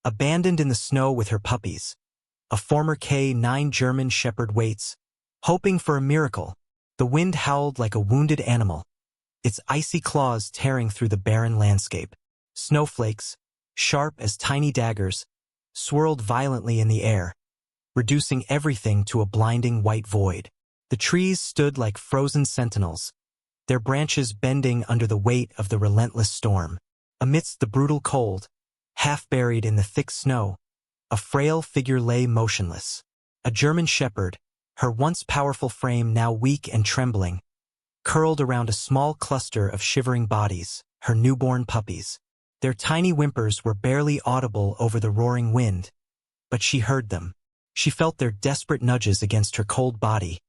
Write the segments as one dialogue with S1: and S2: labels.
S1: abandoned in the snow with her puppies. A former K9 German Shepherd waits, hoping for a miracle. The wind howled like a wounded animal, its icy claws tearing through the barren landscape. Snowflakes, sharp as tiny daggers, swirled violently in the air, reducing everything to a blinding white void. The trees stood like frozen sentinels, their branches bending under the weight of the relentless storm. Amidst the brutal cold, half buried in the thick snow, a frail figure lay motionless. A German shepherd, her once powerful frame now weak and trembling, curled around a small cluster of shivering bodies, her newborn puppies. Their tiny whimpers were barely audible over the roaring wind, but she heard them. She felt their desperate nudges against her cold body,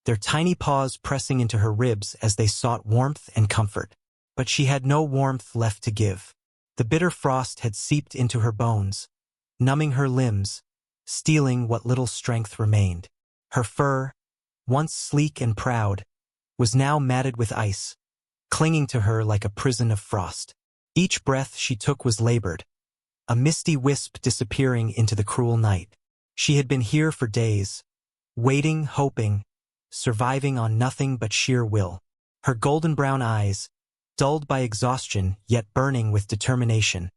S1: their tiny paws pressing into her ribs as they sought warmth and comfort. But she had no warmth left to give. The bitter frost had seeped into her bones, numbing her limbs, stealing what little strength remained. Her fur, once sleek and proud, was now matted with ice, clinging to her like a prison of frost. Each breath she took was labored, a misty wisp disappearing into the cruel night. She had been here for days, waiting, hoping, surviving on nothing but sheer will. Her golden brown eyes, dulled by exhaustion yet burning with determination,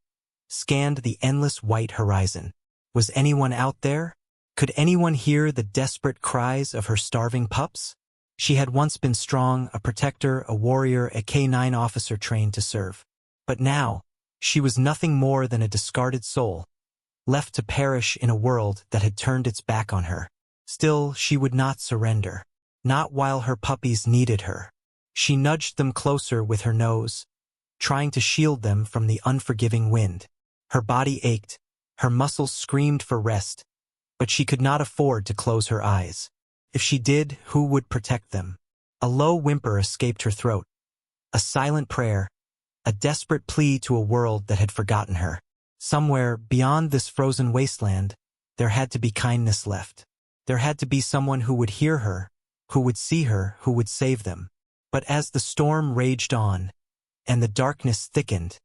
S1: scanned the endless white horizon. Was anyone out there? Could anyone hear the desperate cries of her starving pups? She had once been strong, a protector, a warrior, a K9 officer trained to serve. But now, she was nothing more than a discarded soul, left to perish in a world that had turned its back on her. Still, she would not surrender. Not while her puppies needed her. She nudged them closer with her nose, trying to shield them from the unforgiving wind. Her body ached, her muscles screamed for rest, but she could not afford to close her eyes. If she did, who would protect them? A low whimper escaped her throat, a silent prayer, a desperate plea to a world that had forgotten her. Somewhere beyond this frozen wasteland, there had to be kindness left. There had to be someone who would hear her, who would see her, who would save them. But as the storm raged on, and the darkness thickened,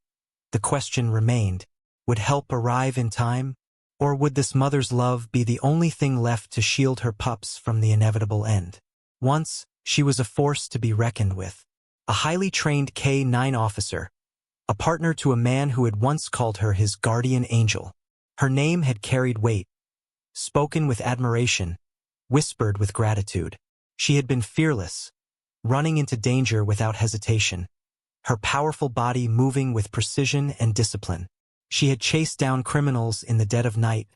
S1: the question remained, would help arrive in time? Or would this mother's love be the only thing left to shield her pups from the inevitable end? Once, she was a force to be reckoned with. A highly trained K9 officer, a partner to a man who had once called her his guardian angel. Her name had carried weight, spoken with admiration, whispered with gratitude. She had been fearless, running into danger without hesitation, her powerful body moving with precision and discipline. She had chased down criminals in the dead of night,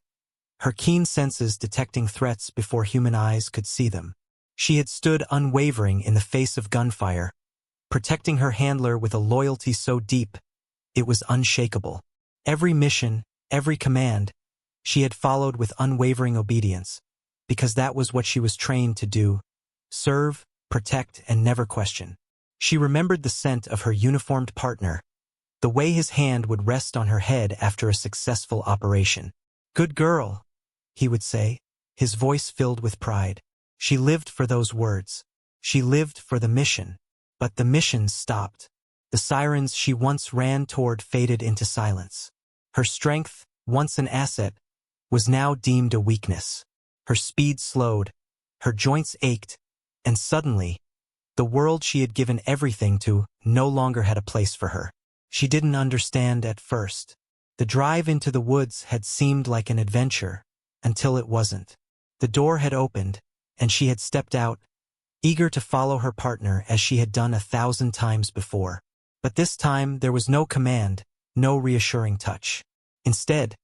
S1: her keen senses detecting threats before human eyes could see them. She had stood unwavering in the face of gunfire, protecting her handler with a loyalty so deep, it was unshakable. Every mission, every command, she had followed with unwavering obedience, because that was what she was trained to do: serve, protect, and never question. She remembered the scent of her uniformed partner, the way his hand would rest on her head after a successful operation. "Good girl," he would say, his voice filled with pride. She lived for those words. She lived for the mission. But the mission stopped. The sirens she once ran toward faded into silence. Her strength, once an asset, was now deemed a weakness. Her speed slowed, her joints ached, and suddenly, the world she had given everything to no longer had a place for her. She didn't understand at first. The drive into the woods had seemed like an adventure, until it wasn't. The door had opened, and she had stepped out, eager to follow her partner as she had done 1,000 times before. But this time there was no command, no reassuring touch. Instead,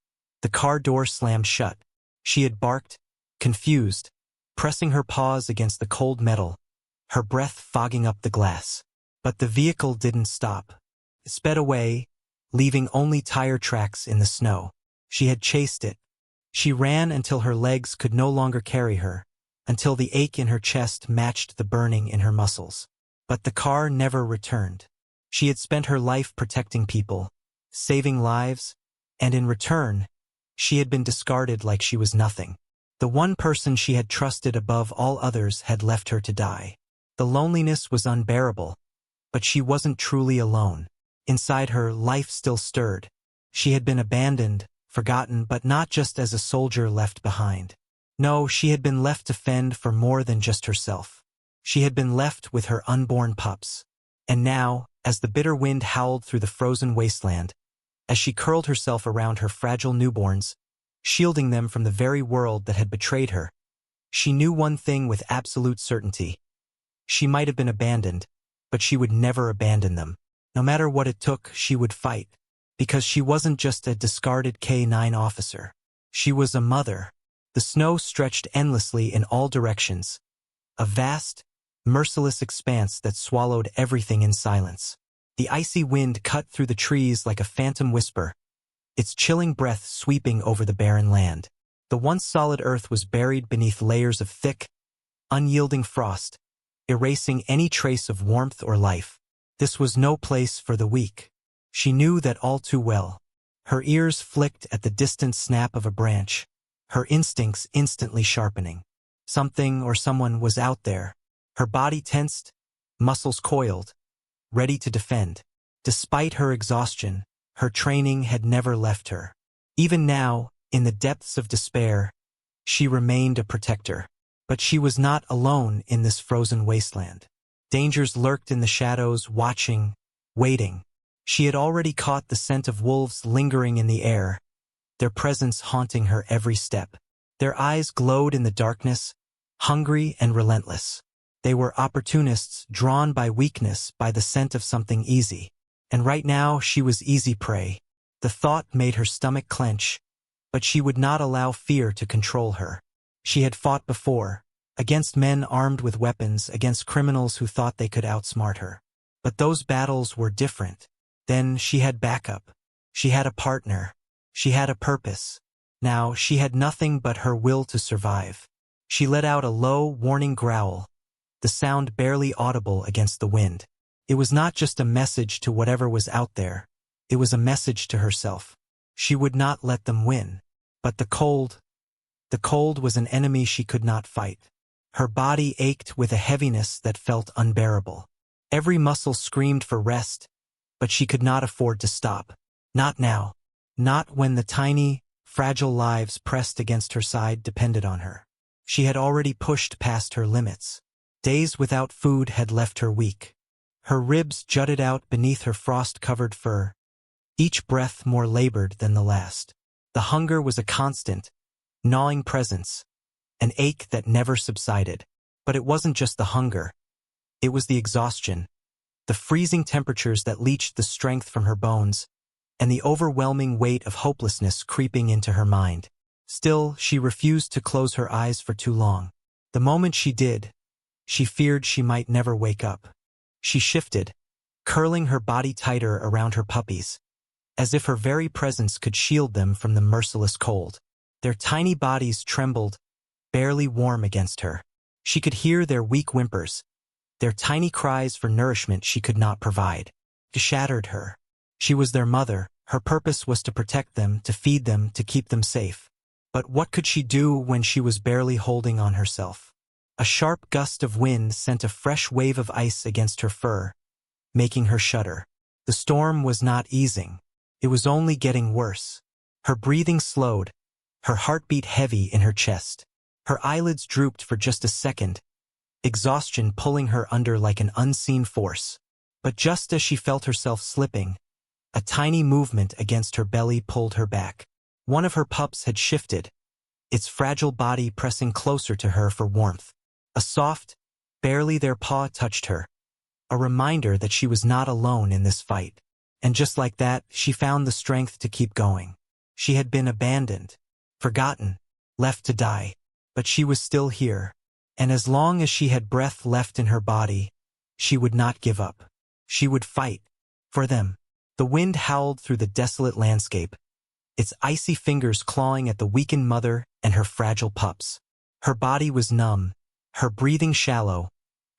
S1: the car door slammed shut. She had barked, confused, pressing her paws against the cold metal, her breath fogging up the glass. But the vehicle didn't stop. It sped away, leaving only tire tracks in the snow. She had chased it. She ran until her legs could no longer carry her, until the ache in her chest matched the burning in her muscles. But the car never returned. She had spent her life protecting people, saving lives, and in return, she had been discarded like she was nothing. The one person she had trusted above all others had left her to die. The loneliness was unbearable, but she wasn't truly alone. Inside her, life still stirred. She had been abandoned, forgotten, but not just as a soldier left behind. No, she had been left to fend for more than just herself. She had been left with her unborn pups. And now, as the bitter wind howled through the frozen wasteland, as she curled herself around her fragile newborns, shielding them from the very world that had betrayed her, she knew one thing with absolute certainty. She might have been abandoned, but she would never abandon them. No matter what it took, she would fight. Because she wasn't just a discarded K-9 officer. She was a mother. The snow stretched endlessly in all directions. A vast, merciless expanse that swallowed everything in silence. The icy wind cut through the trees like a phantom whisper, its chilling breath sweeping over the barren land. The once solid earth was buried beneath layers of thick, unyielding frost, erasing any trace of warmth or life. This was no place for the weak. She knew that all too well. Her ears flicked at the distant snap of a branch, her instincts instantly sharpening. Something or someone was out there. Her body tensed, muscles coiled, ready to defend. Despite her exhaustion, her training had never left her. Even now, in the depths of despair, she remained a protector. But she was not alone in this frozen wasteland. Dangers lurked in the shadows, watching, waiting. She had already caught the scent of wolves lingering in the air, their presence haunting her every step. Their eyes glowed in the darkness, hungry and relentless. They were opportunists drawn by weakness, by the scent of something easy. And right now she was easy prey. The thought made her stomach clench, but she would not allow fear to control her. She had fought before, against men armed with weapons, against criminals who thought they could outsmart her. But those battles were different. Then she had backup. She had a partner. She had a purpose. Now she had nothing but her will to survive. She let out a low, warning growl, the sound barely audible against the wind. It was not just a message to whatever was out there. It was a message to herself. She would not let them win. But the cold was an enemy she could not fight. Her body ached with a heaviness that felt unbearable. Every muscle screamed for rest, but she could not afford to stop. Not now. Not when the tiny, fragile lives pressed against her side depended on her. She had already pushed past her limits. Days without food had left her weak. Her ribs jutted out beneath her frost-covered fur, each breath more labored than the last. The hunger was a constant, gnawing presence, an ache that never subsided. But it wasn't just the hunger. It was the exhaustion, the freezing temperatures that leached the strength from her bones, and the overwhelming weight of hopelessness creeping into her mind. Still, she refused to close her eyes for too long. The moment she did, she feared she might never wake up. She shifted, curling her body tighter around her puppies, as if her very presence could shield them from the merciless cold. Their tiny bodies trembled, barely warm against her. She could hear their weak whimpers, their tiny cries for nourishment she could not provide. It shattered her. She was their mother. Her purpose was to protect them, to feed them, to keep them safe. But what could she do when she was barely holding on herself? A sharp gust of wind sent a fresh wave of ice against her fur, making her shudder. The storm was not easing. It was only getting worse. Her breathing slowed, her heartbeat heavy in her chest. Her eyelids drooped for just a second, exhaustion pulling her under like an unseen force. But just as she felt herself slipping, a tiny movement against her belly pulled her back. One of her pups had shifted, its fragile body pressing closer to her for warmth. A soft, barely their paw touched her, a reminder that she was not alone in this fight. And just like that, she found the strength to keep going. She had been abandoned, forgotten, left to die, but she was still here. And as long as she had breath left in her body, she would not give up. She would fight for them. The wind howled through the desolate landscape, its icy fingers clawing at the weakened mother and her fragile pups. Her body was numb, her breathing shallow,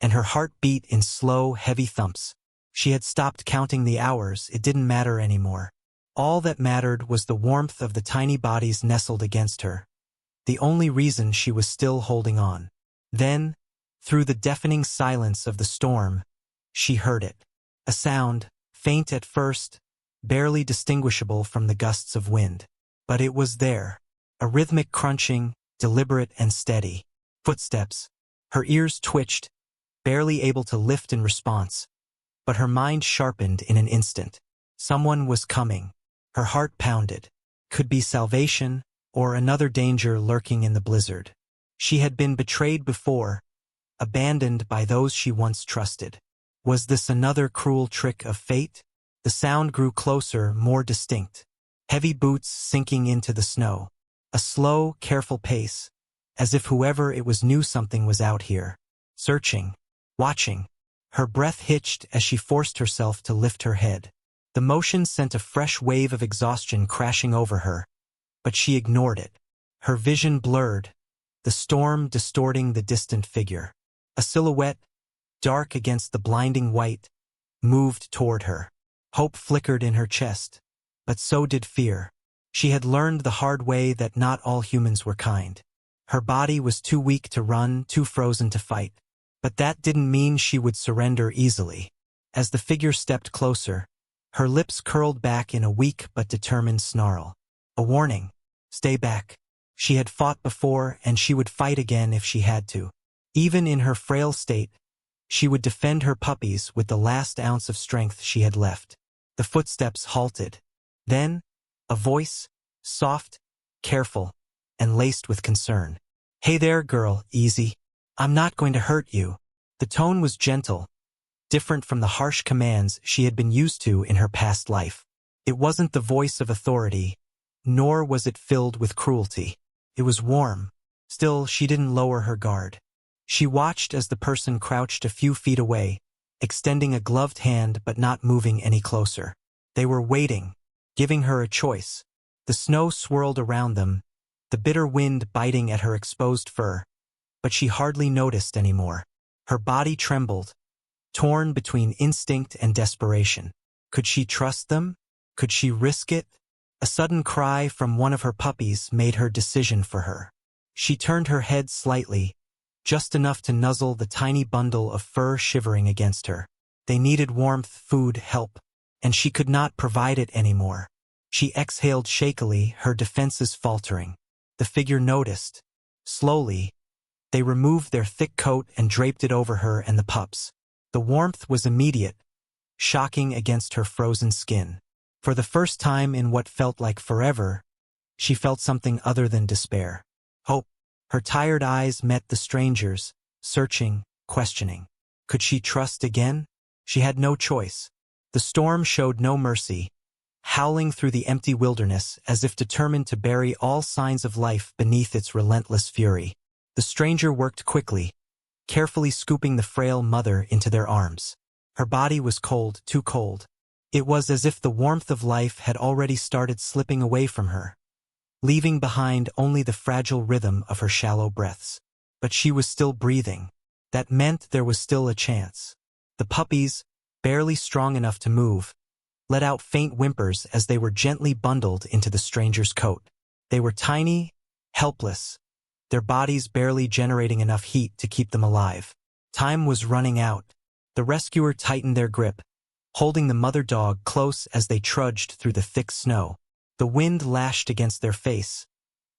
S1: and her heart beat in slow, heavy thumps. She had stopped counting the hours. It didn't matter anymore. All that mattered was the warmth of the tiny bodies nestled against her, the only reason she was still holding on. Then, through the deafening silence of the storm, she heard it. A sound, faint at first, barely distinguishable from the gusts of wind. But it was there. A rhythmic crunching, deliberate and steady. Footsteps. Her ears twitched, barely able to lift in response. But her mind sharpened in an instant. Someone was coming. Her heart pounded. Could be salvation, or another danger lurking in the blizzard. She had been betrayed before, abandoned by those she once trusted. Was this another cruel trick of fate? The sound grew closer, more distinct. Heavy boots sinking into the snow. A slow, careful pace, as if whoever it was knew something was out here. Searching, watching. Her breath hitched as she forced herself to lift her head. The motion sent a fresh wave of exhaustion crashing over her, but she ignored it. Her vision blurred, the storm distorting the distant figure. A silhouette, dark against the blinding white, moved toward her. Hope flickered in her chest, but so did fear. She had learned the hard way that not all humans were kind. Her body was too weak to run, too frozen to fight. But that didn't mean she would surrender easily. As the figure stepped closer, her lips curled back in a weak but determined snarl. A warning. Stay back. She had fought before, and she would fight again if she had to. Even in her frail state, she would defend her puppies with the last ounce of strength she had left. The footsteps halted. Then, a voice, soft, careful, and laced with concern. "Hey there, girl, easy. I'm not going to hurt you." The tone was gentle, different from the harsh commands she had been used to in her past life. It wasn't the voice of authority, nor was it filled with cruelty. It was warm. Still, she didn't lower her guard. She watched as the person crouched a few feet away, extending a gloved hand but not moving any closer. They were waiting, giving her a choice. The snow swirled around them, the bitter wind biting at her exposed fur, but she hardly noticed anymore. Her body trembled, torn between instinct and desperation. Could she trust them? Could she risk it? A sudden cry from one of her puppies made her decision for her. She turned her head slightly, just enough to nuzzle the tiny bundle of fur shivering against her. They needed warmth, food, help, and she could not provide it anymore. She exhaled shakily, her defenses faltering. The figure noticed. Slowly, they removed their thick coat and draped it over her and the pups. The warmth was immediate, shocking against her frozen skin. For the first time in what felt like forever, she felt something other than despair. Hope. Her tired eyes met the stranger's, searching, questioning. Could she trust again? She had no choice. The storm showed no mercy, howling through the empty wilderness as if determined to bury all signs of life beneath its relentless fury. The stranger worked quickly, carefully scooping the frail mother into their arms. Her body was cold, too cold. It was as if the warmth of life had already started slipping away from her, leaving behind only the fragile rhythm of her shallow breaths. But she was still breathing. That meant there was still a chance. The puppies, barely strong enough to move, let out faint whimpers as they were gently bundled into the stranger's coat. They were tiny, helpless, their bodies barely generating enough heat to keep them alive. Time was running out. The rescuer tightened their grip, holding the mother dog close as they trudged through the thick snow. The wind lashed against their face,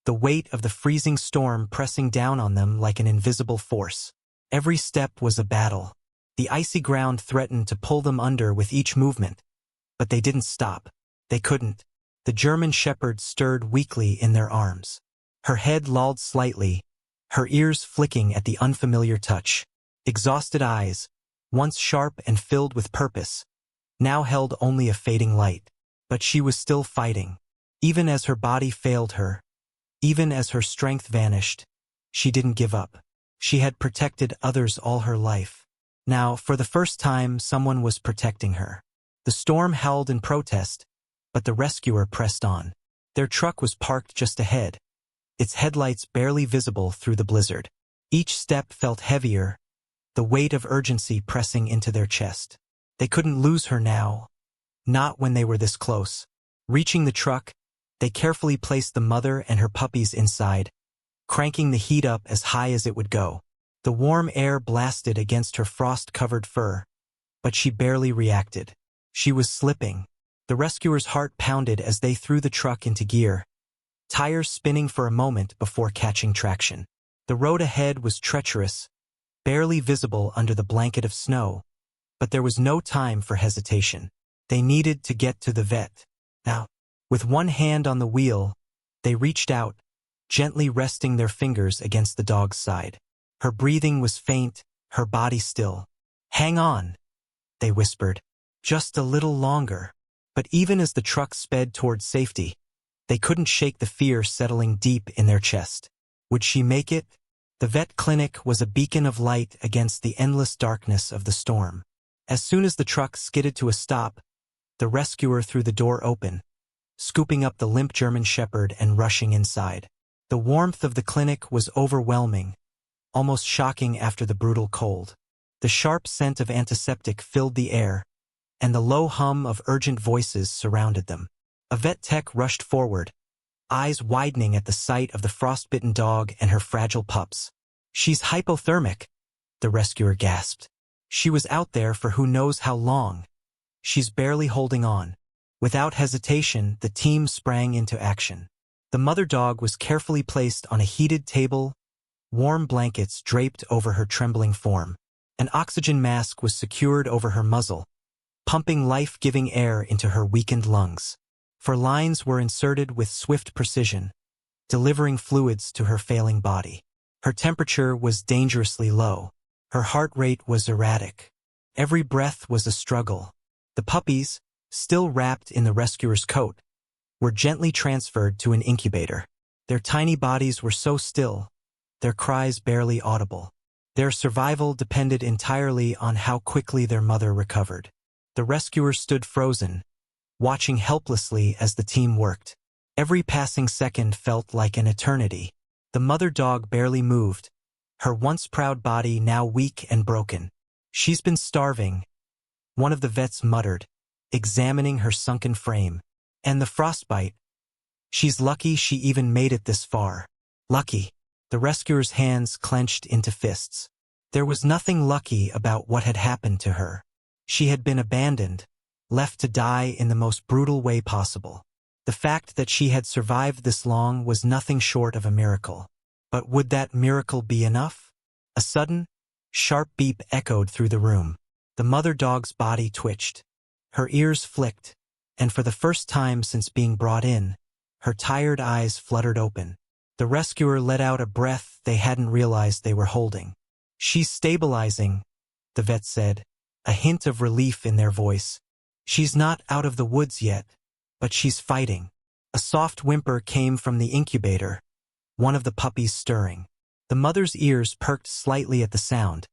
S1: the weight of the freezing storm pressing down on them like an invisible force. Every step was a battle. The icy ground threatened to pull them under with each movement, but they didn't stop. They couldn't. The German shepherd stirred weakly in their arms. Her head lolled slightly, her ears flicking at the unfamiliar touch. Exhausted eyes, once sharp and filled with purpose, now held only a fading light. But she was still fighting. Even as her body failed her, even as her strength vanished, she didn't give up. She had protected others all her life. Now, for the first time, someone was protecting her. The storm howled in protest, but the rescuer pressed on. Their truck was parked just ahead, its headlights barely visible through the blizzard. Each step felt heavier, the weight of urgency pressing into their chest. They couldn't lose her now, not when they were this close. Reaching the truck, they carefully placed the mother and her puppies inside, cranking the heat up as high as it would go. The warm air blasted against her frost-covered fur, but she barely reacted. She was slipping. The rescuer's heart pounded as they threw the truck into gear, tires spinning for a moment before catching traction. The road ahead was treacherous, barely visible under the blanket of snow, but there was no time for hesitation. They needed to get to the vet. Now, with one hand on the wheel, they reached out, gently resting their fingers against the dog's side. Her breathing was faint, her body still. "Hang on," they whispered. "Just a little longer." But even as the truck sped towards safety, they couldn't shake the fear settling deep in their chest. Would she make it? The vet clinic was a beacon of light against the endless darkness of the storm. As soon as the truck skidded to a stop, the rescuer threw the door open, scooping up the limp German Shepherd and rushing inside. The warmth of the clinic was overwhelming, almost shocking after the brutal cold. The sharp scent of antiseptic filled the air, and the low hum of urgent voices surrounded them. A vet tech rushed forward, eyes widening at the sight of the frostbitten dog and her fragile pups. "She's hypothermic," the rescuer gasped. "She was out there for who knows how long. She's barely holding on." Without hesitation, the team sprang into action. The mother dog was carefully placed on a heated table, warm blankets draped over her trembling form. An oxygen mask was secured over her muzzle, pumping life-giving air into her weakened lungs. For lines were inserted with swift precision, delivering fluids to her failing body. Her temperature was dangerously low. Her heart rate was erratic. Every breath was a struggle. The puppies, still wrapped in the rescuer's coat, were gently transferred to an incubator. Their tiny bodies were so still, their cries barely audible. Their survival depended entirely on how quickly their mother recovered. The rescuer stood frozen, watching helplessly as the team worked. Every passing second felt like an eternity. The mother dog barely moved, her once proud body now weak and broken. "She's been starving," one of the vets muttered, examining her sunken frame. "And the frostbite. She's lucky she even made it this far." Lucky. The rescuer's hands clenched into fists. There was nothing lucky about what had happened to her. She had been abandoned, left to die in the most brutal way possible. The fact that she had survived this long was nothing short of a miracle. But would that miracle be enough? A sudden, sharp beep echoed through the room. The mother dog's body twitched. Her ears flicked, and for the first time since being brought in, her tired eyes fluttered open. The rescuer let out a breath they hadn't realized they were holding. "She's stabilizing," the vet said, a hint of relief in their voice. "She's not out of the woods yet, but she's fighting." A soft whimper came from the incubator, one of the puppies stirring. The mother's ears perked slightly at the sound,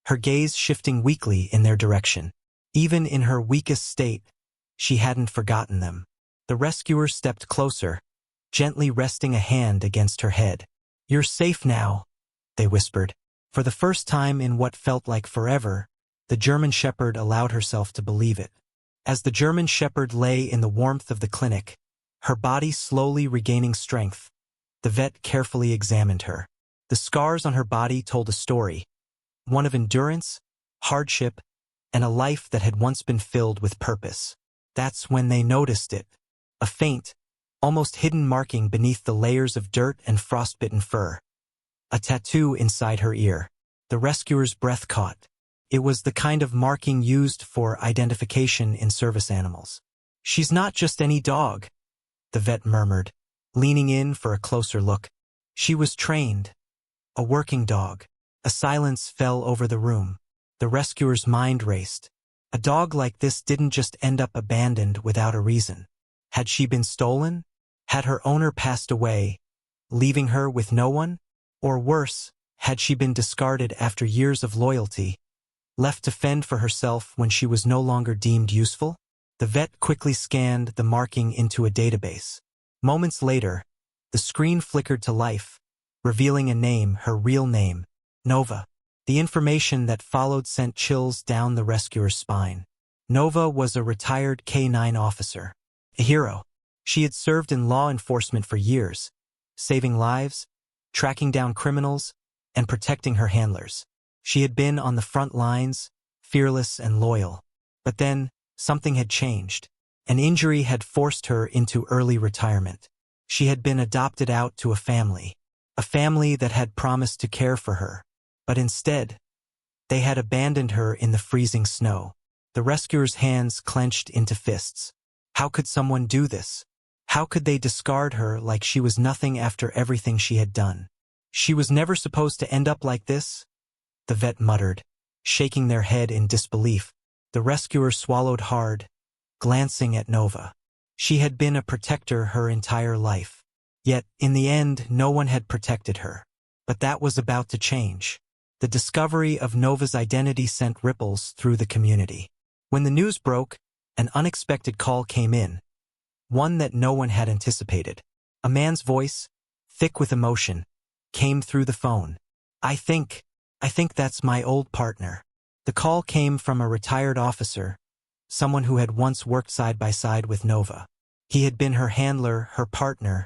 S1: her gaze shifting weakly in their direction. Even in her weakest state, she hadn't forgotten them. The rescuer stepped closer, gently resting a hand against her head. "You're safe now," they whispered. For the first time in what felt like forever, the German Shepherd allowed herself to believe it. As the German Shepherd lay in the warmth of the clinic, her body slowly regaining strength, the vet carefully examined her. The scars on her body told a story, one of endurance, hardship, and a life that had once been filled with purpose. That's when they noticed it. A faint, almost hidden marking beneath the layers of dirt and frostbitten fur. A tattoo inside her ear. The rescuer's breath caught. It was the kind of marking used for identification in service animals. "She's not just any dog," the vet murmured, leaning in for a closer look. "She was trained. A working dog." A silence fell over the room. The rescuer's mind raced. A dog like this didn't just end up abandoned without a reason. Had she been stolen? Had her owner passed away, leaving her with no one? Or worse, had she been discarded after years of loyalty, left to fend for herself when she was no longer deemed useful? The vet quickly scanned the marking into a database. Moments later, the screen flickered to life, revealing a name, her real name, Nova. The information that followed sent chills down the rescuer's spine. Nova was a retired K-9 officer, a hero. She had served in law enforcement for years, saving lives, tracking down criminals, and protecting her handlers. She had been on the front lines, fearless and loyal. But then, something had changed. An injury had forced her into early retirement. She had been adopted out to a family that had promised to care for her. But instead, they had abandoned her in the freezing snow. The rescuers' hands clenched into fists. How could someone do this? How could they discard her like she was nothing after everything she had done? She was never supposed to end up like this, the vet muttered, shaking their head in disbelief. The rescuers swallowed hard, glancing at Nova. She had been a protector her entire life. Yet, in the end, no one had protected her. But that was about to change. The discovery of Nova's identity sent ripples through the community. When the news broke, an unexpected call came in, one that no one had anticipated. A man's voice, thick with emotion, came through the phone. I think that's my old partner." The call came from a retired officer, someone who had once worked side by side with Nova. He had been her handler, her partner,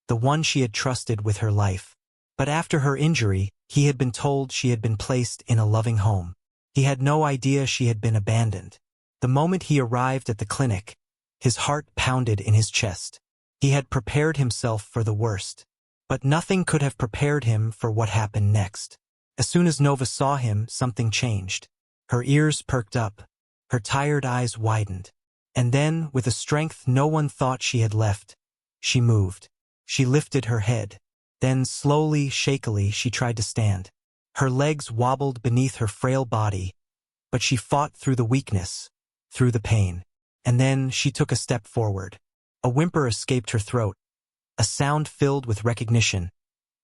S1: the one she had trusted with her life. But after her injury, he had been told she had been placed in a loving home. He had no idea she had been abandoned. The moment he arrived at the clinic, his heart pounded in his chest. He had prepared himself for the worst. But nothing could have prepared him for what happened next. As soon as Nova saw him, something changed. Her ears perked up, her tired eyes widened. And then, with a strength no one thought she had left, she moved. She lifted her head. Then, slowly, shakily, she tried to stand. Her legs wobbled beneath her frail body, but she fought through the weakness, through the pain. And then she took a step forward. A whimper escaped her throat, a sound filled with recognition,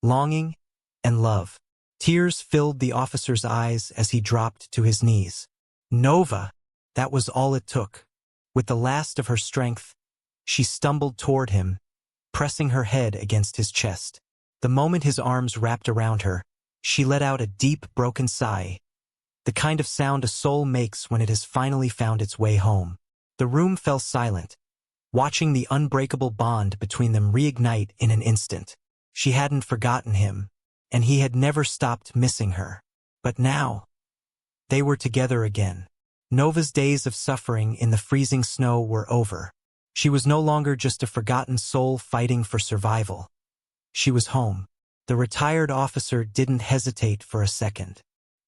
S1: longing, and love. Tears filled the officer's eyes as he dropped to his knees. Nova! That was all it took. With the last of her strength, she stumbled toward him, pressing her head against his chest. The moment his arms wrapped around her, she let out a deep, broken sigh, the kind of sound a soul makes when it has finally found its way home. The room fell silent, watching the unbreakable bond between them reignite in an instant. She hadn't forgotten him, and he had never stopped missing her. But now, they were together again. Nova's days of suffering in the freezing snow were over. She was no longer just a forgotten soul fighting for survival. She was home. The retired officer didn't hesitate for a second.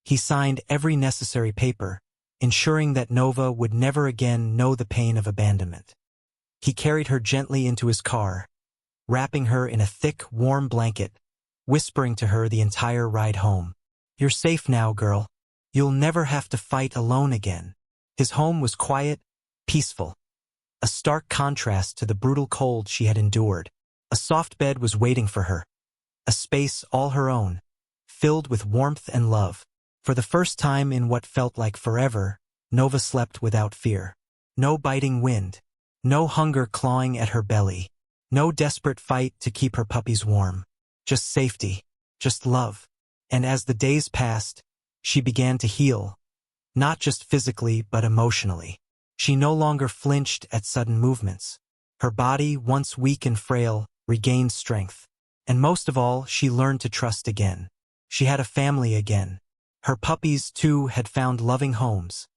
S1: He signed every necessary paper, ensuring that Nova would never again know the pain of abandonment. He carried her gently into his car, wrapping her in a thick, warm blanket, whispering to her the entire ride home. "You're safe now, girl. You'll never have to fight alone again." His home was quiet, peaceful, a stark contrast to the brutal cold she had endured. A soft bed was waiting for her, a space all her own, filled with warmth and love. For the first time in what felt like forever, Nova slept without fear. No biting wind, no hunger clawing at her belly, no desperate fight to keep her puppies warm. Just safety, just love. And as the days passed, she began to heal, not just physically but emotionally. She no longer flinched at sudden movements. Her body, once weak and frail, regained strength. And most of all, she learned to trust again. She had a family again. Her puppies, too, had found loving homes.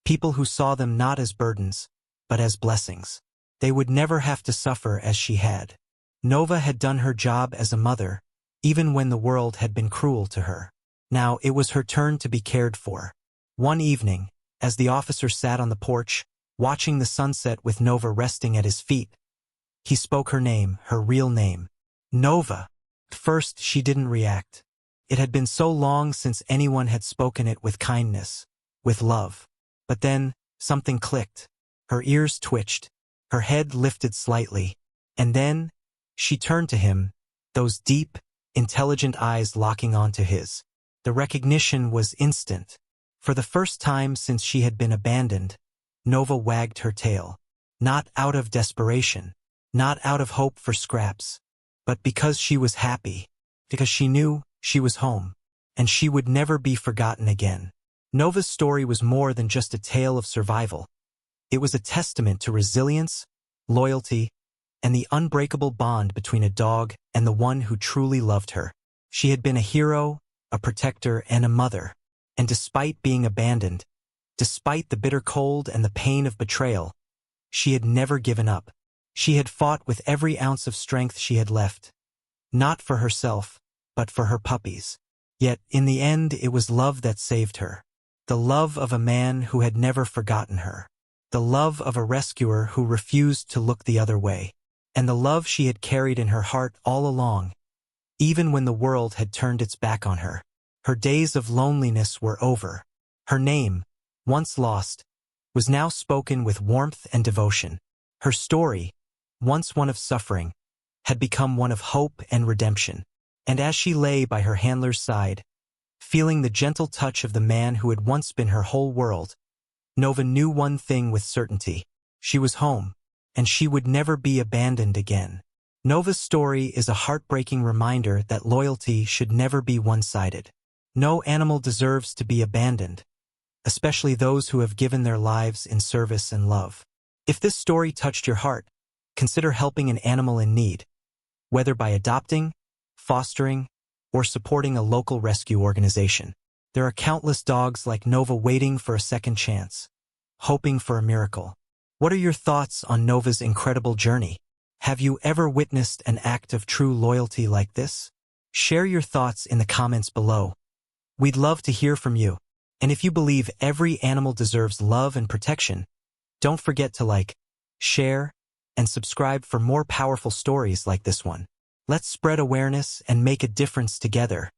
S1: People who saw them not as burdens, but as blessings. They would never have to suffer as she had. Nova had done her job as a mother, even when the world had been cruel to her. Now it was her turn to be cared for. One evening, as the officer sat on the porch, watching the sunset with Nova resting at his feet, he spoke her name, her real name. Nova. At first, she didn't react. It had been so long since anyone had spoken it with kindness, with love. But then, something clicked. Her ears twitched, her head lifted slightly, and then, she turned to him, those deep, intelligent eyes locking onto his. The recognition was instant. For the first time since she had been abandoned, Nova wagged her tail. Not out of desperation, not out of hope for scraps, but because she was happy, because she knew she was home, and she would never be forgotten again. Nova's story was more than just a tale of survival. It was a testament to resilience, loyalty, and the unbreakable bond between a dog and the one who truly loved her. She had been a hero, a protector, and a mother. And despite being abandoned, despite the bitter cold and the pain of betrayal, she had never given up. She had fought with every ounce of strength she had left, not for herself, but for her puppies. Yet, in the end, it was love that saved her. The love of a man who had never forgotten her. The love of a rescuer who refused to look the other way. And the love she had carried in her heart all along, even when the world had turned its back on her. Her days of loneliness were over. Her name, once lost, was now spoken with warmth and devotion. Her story, once one of suffering, had become one of hope and redemption. And as she lay by her handler's side, feeling the gentle touch of the man who had once been her whole world, Nova knew one thing with certainty. She was home, and she would never be abandoned again. Nova's story is a heartbreaking reminder that loyalty should never be one-sided. No animal deserves to be abandoned, especially those who have given their lives in service and love. If this story touched your heart, consider helping an animal in need, whether by adopting, fostering, or supporting a local rescue organization. There are countless dogs like Nova waiting for a second chance, hoping for a miracle. What are your thoughts on Nova's incredible journey? Have you ever witnessed an act of true loyalty like this? Share your thoughts in the comments below. We'd love to hear from you. And if you believe every animal deserves love and protection, don't forget to like, share, and subscribe for more powerful stories like this one. Let's spread awareness and make a difference together.